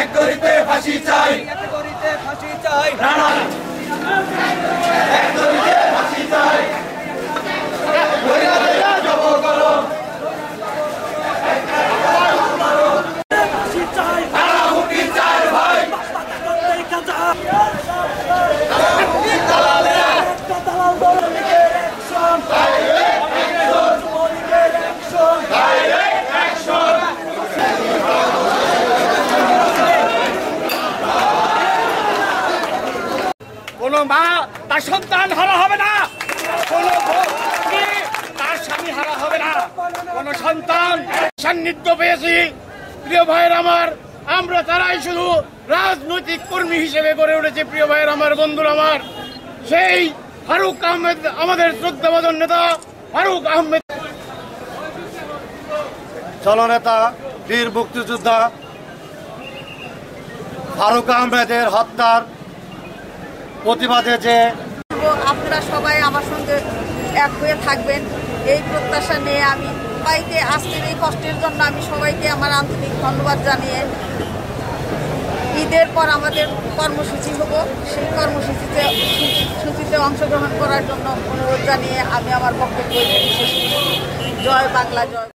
এক গরিতে ফাঁসি চাই, এক গরিতে ফাঁসি চাই, রানা এক গরিতে ফাঁসি চাই, জব করো ফাঁসি চাই, রানা হুকি চাই ভাই, কোন মা তার সন্তান হারা হবে না, কোন তার স্বামী হারা হবে না, কোন সন্তান সান্নিধ্য পেয়েছি। প্রিয় ভাইয়ের আমার, আমরা তারাই শুধু রাজনৈতিক কর্মী হিসেবে গড়ে উঠেছি। প্রিয় ভাইয়ের আমার, বন্ধুরা আমার, সেই ফারুক আহমেদ, আমাদের শ্রদ্ধাভাজন নেতা ফারুক আহমেদ, জননেতা বীর মুক্তিযোদ্ধা ফারুক আহমেদের হত্যার প্রতিবাদে যে আপনারা সবাই আমার সঙ্গে এক হয়ে থাকবেন এই প্রত্যাশা নিয়ে আমি সবাইকে আজকের এই কষ্টের জন্য আমি সবাইকে আমার আন্তরিক ধন্যবাদ জানিয়ে ঈদের পর আমাদের কর্মসূচি হবো, সেই কর্মসূচিতে অংশগ্রহণ করার জন্য অনুরোধ জানিয়ে আমি আমার বক্তব্য শেষ করছি। জয় বাংলা, জয়।